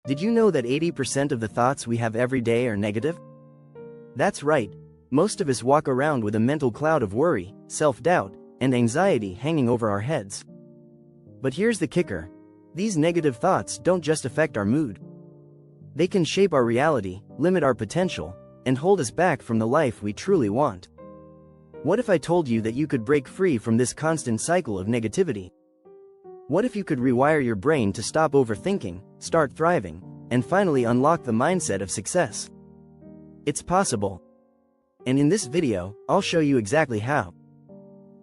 Did you know that 80% of the thoughts we have every day are negative? That's right, most of us walk around with a mental cloud of worry, self-doubt, and anxiety hanging over our heads. But here's the kicker. These negative thoughts don't just affect our mood. They can shape our reality, limit our potential, and hold us back from the life we truly want. What if I told you that you could break free from this constant cycle of negativity? What if you could rewire your brain to stop overthinking, start thriving, and finally unlock the mindset of success? It's possible. And in this video, I'll show you exactly how.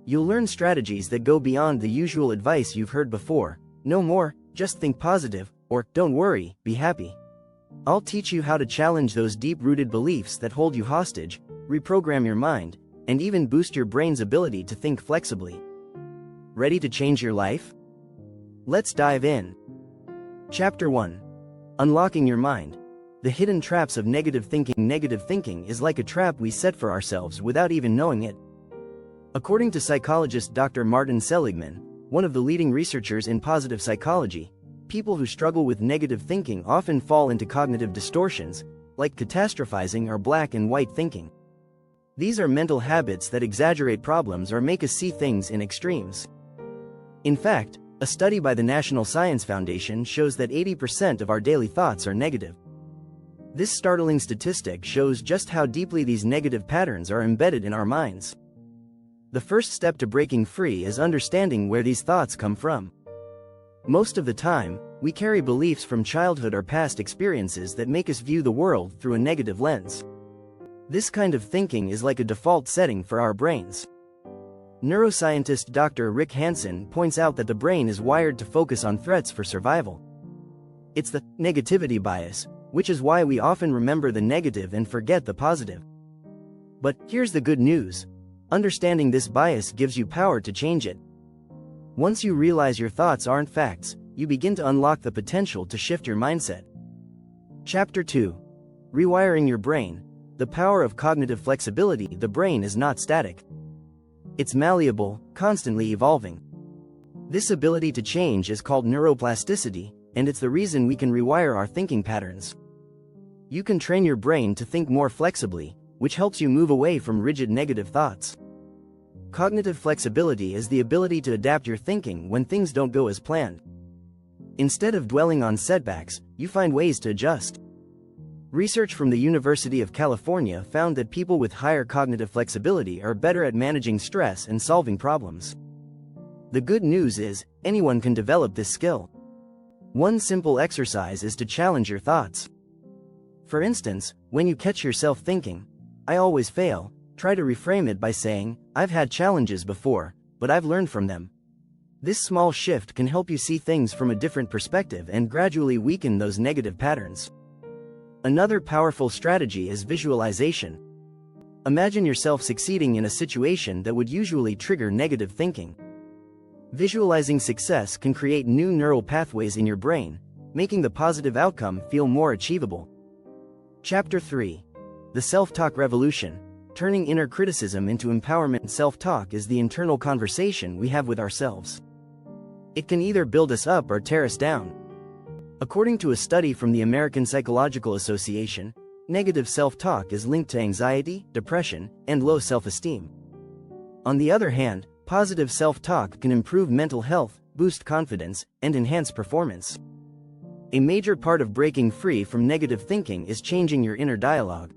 You'll learn strategies that go beyond the usual advice you've heard before. No more, just think positive, or don't worry, be happy. I'll teach you how to challenge those deep-rooted beliefs that hold you hostage, reprogram your mind, and even boost your brain's ability to think flexibly. Ready to change your life? Let's dive in. Chapter 1. Unlocking your mind. The hidden traps of negative thinking. Negative thinking is like a trap we set for ourselves without even knowing it. According to psychologist Dr. Martin Seligman, one of the leading researchers in positive psychology, people who struggle with negative thinking often fall into cognitive distortions, like catastrophizing or black and white thinking. These are mental habits that exaggerate problems or make us see things in extremes. In fact, a study by the National Science Foundation shows that 80% of our daily thoughts are negative. This startling statistic shows just how deeply these negative patterns are embedded in our minds. The first step to breaking free is understanding where these thoughts come from. Most of the time, we carry beliefs from childhood or past experiences that make us view the world through a negative lens. This kind of thinking is like a default setting for our brains. Neuroscientist Dr. Rick Hansen points out that the brain is wired to focus on threats for survival. It's the negativity bias, which is why we often remember the negative and forget the positive. But here's the good news. Understanding this bias gives you power to change it. Once you realize your thoughts aren't facts, you begin to unlock the potential to shift your mindset. Chapter 2. Rewiring your brain. The power of cognitive flexibility. The brain is not static. It's malleable, constantly evolving. This ability to change is called neuroplasticity, and it's the reason we can rewire our thinking patterns. You can train your brain to think more flexibly, which helps you move away from rigid negative thoughts. Cognitive flexibility is the ability to adapt your thinking when things don't go as planned. Instead of dwelling on setbacks, you find ways to adjust. Research from the University of California found that people with higher cognitive flexibility are better at managing stress and solving problems. The good news is, anyone can develop this skill. One simple exercise is to challenge your thoughts. For instance, when you catch yourself thinking, "I always fail," try to reframe it by saying, "I've had challenges before, but I've learned from them." This small shift can help you see things from a different perspective and gradually weaken those negative patterns. Another powerful strategy is visualization. Imagine yourself succeeding in a situation that would usually trigger negative thinking. Visualizing success can create new neural pathways in your brain, making the positive outcome feel more achievable. Chapter 3. The Self-Talk Revolution. Turning inner criticism into empowerment. Self-talk is the internal conversation we have with ourselves. It can either build us up or tear us down. According to a study from the American Psychological Association, negative self-talk is linked to anxiety, depression, and low self-esteem. On the other hand, positive self-talk can improve mental health, boost confidence, and enhance performance. A major part of breaking free from negative thinking is changing your inner dialogue.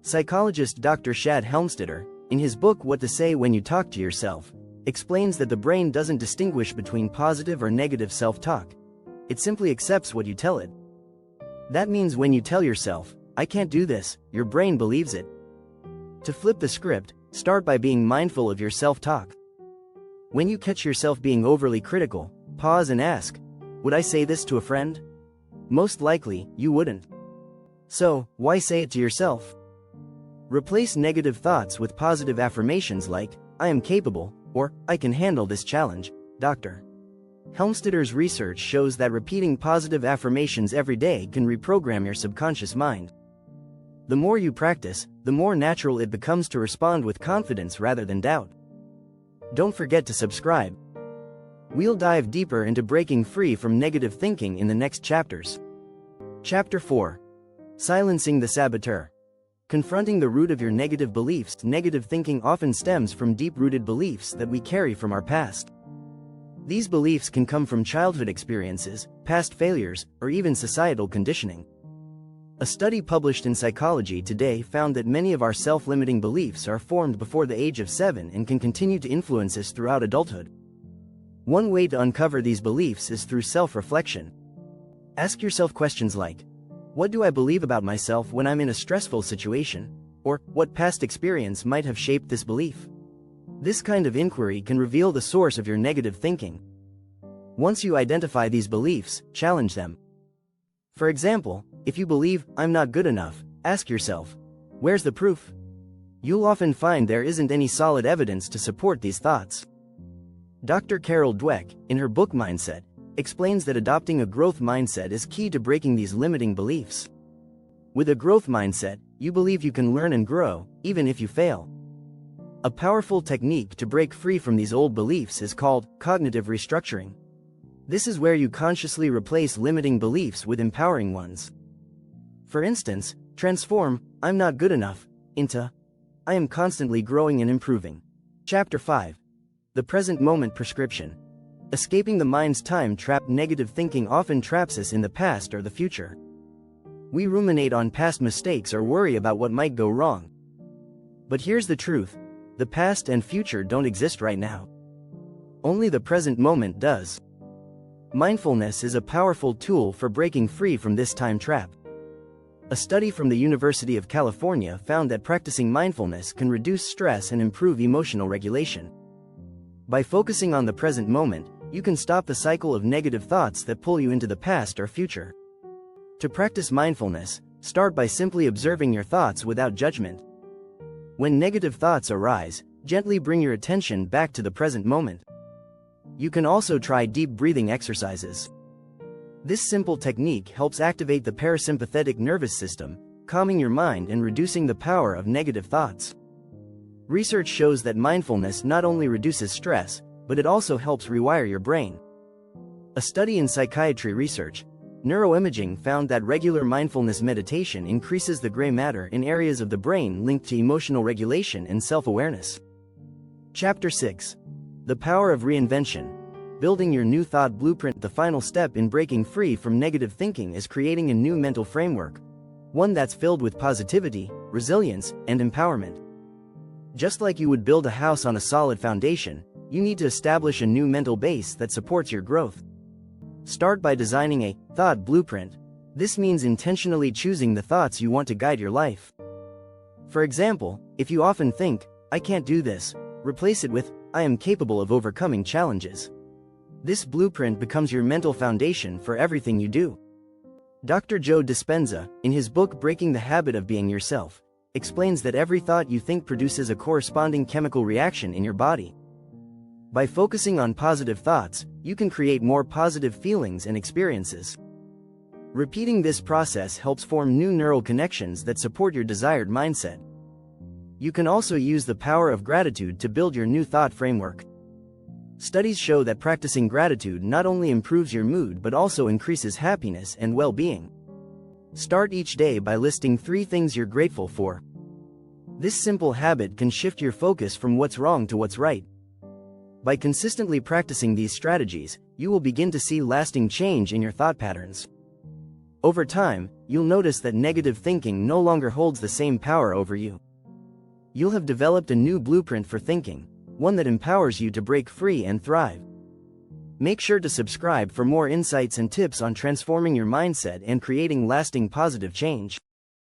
Psychologist Dr. Shad Helmstetter, in his book What to Say When You Talk to Yourself, explains that the brain doesn't distinguish between positive or negative self-talk. It simply accepts what you tell it. That means when you tell yourself, "I can't do this," your brain believes it. To flip the script, start by being mindful of your self-talk. When you catch yourself being overly critical, pause and ask, "Would I say this to a friend?" Most likely, you wouldn't. So, why say it to yourself? Replace negative thoughts with positive affirmations like, "I am capable," or "I can handle this challenge." Dr. Helmstetter's research shows that repeating positive affirmations every day can reprogram your subconscious mind. The more you practice, the more natural it becomes to respond with confidence rather than doubt. Don't forget to subscribe. We'll dive deeper into breaking free from negative thinking in the next chapters. Chapter 4. Silencing the Saboteur. Confronting the root of your negative beliefs. Negative thinking often stems from deep-rooted beliefs that we carry from our past. These beliefs can come from childhood experiences, past failures, or even societal conditioning. A study published in Psychology Today found that many of our self-limiting beliefs are formed before the age of 7 and can continue to influence us throughout adulthood. One way to uncover these beliefs is through self-reflection. Ask yourself questions like, what do I believe about myself when I'm in a stressful situation? Or, what past experience might have shaped this belief? This kind of inquiry can reveal the source of your negative thinking. Once you identify these beliefs, challenge them. For example, if you believe, I'm not good enough, ask yourself, where's the proof? You'll often find there isn't any solid evidence to support these thoughts. Dr. Carol Dweck, in her book Mindset, explains that adopting a growth mindset is key to breaking these limiting beliefs. With a growth mindset, you believe you can learn and grow, even if you fail. A powerful technique to break free from these old beliefs is called cognitive restructuring. This is where you consciously replace limiting beliefs with empowering ones. For instance, transform, I'm not good enough, into, I am constantly growing and improving. Chapter 5. The Present Moment Prescription. Escaping the mind's time trap. Negative thinking often traps us in the past or the future. We ruminate on past mistakes or worry about what might go wrong. But here's the truth, the past and future don't exist right now. Only the present moment does. Mindfulness is a powerful tool for breaking free from this time trap. A study from the University of California found that practicing mindfulness can reduce stress and improve emotional regulation. By focusing on the present moment, you can stop the cycle of negative thoughts that pull you into the past or future. To practice mindfulness, start by simply observing your thoughts without judgment. When negative thoughts arise, gently bring your attention back to the present moment. You can also try deep breathing exercises. This simple technique helps activate the parasympathetic nervous system, calming your mind and reducing the power of negative thoughts. Research shows that mindfulness not only reduces stress, but it also helps rewire your brain. A study in psychiatry research, neuroimaging found that regular mindfulness meditation increases the gray matter in areas of the brain linked to emotional regulation and self-awareness. Chapter 6. The Power of Reinvention. Building your new thought blueprint. The final step in breaking free from negative thinking is creating a new mental framework, one that's filled with positivity, resilience, and empowerment. Just like you would build a house on a solid foundation, you need to establish a new mental base that supports your growth. Start by designing a thought blueprint. This means intentionally choosing the thoughts you want to guide your life. For example, if you often think, I can't do this, replace it with, I am capable of overcoming challenges. This blueprint becomes your mental foundation for everything you do. Dr. Joe Dispenza, in his book Breaking the Habit of Being Yourself, explains that every thought you think produces a corresponding chemical reaction in your body. By focusing on positive thoughts, you can create more positive feelings and experiences. Repeating this process helps form new neural connections that support your desired mindset. You can also use the power of gratitude to build your new thought framework. Studies show that practicing gratitude not only improves your mood but also increases happiness and well-being. Start each day by listing 3 things you're grateful for. This simple habit can shift your focus from what's wrong to what's right. By consistently practicing these strategies, you will begin to see lasting change in your thought patterns. Over time, you'll notice that negative thinking no longer holds the same power over you. You'll have developed a new blueprint for thinking, one that empowers you to break free and thrive. Make sure to subscribe for more insights and tips on transforming your mindset and creating lasting positive change.